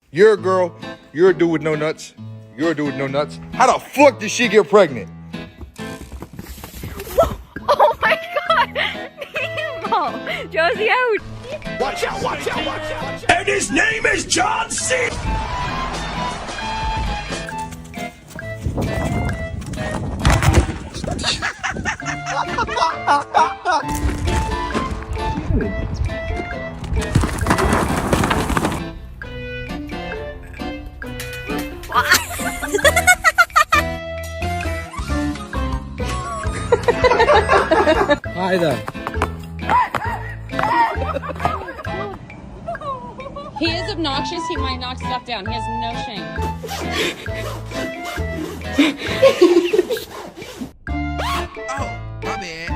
You're a girl. You're a dude with no nuts. You're a dude with no nuts. How the fuck did she get pregnant? Oh my god! Nemo! Josie out! Watch out, watch out, watch out! And his name is John C. Hi there. He is obnoxious. He might knock stuff down. He has no shame. Oh, my bad.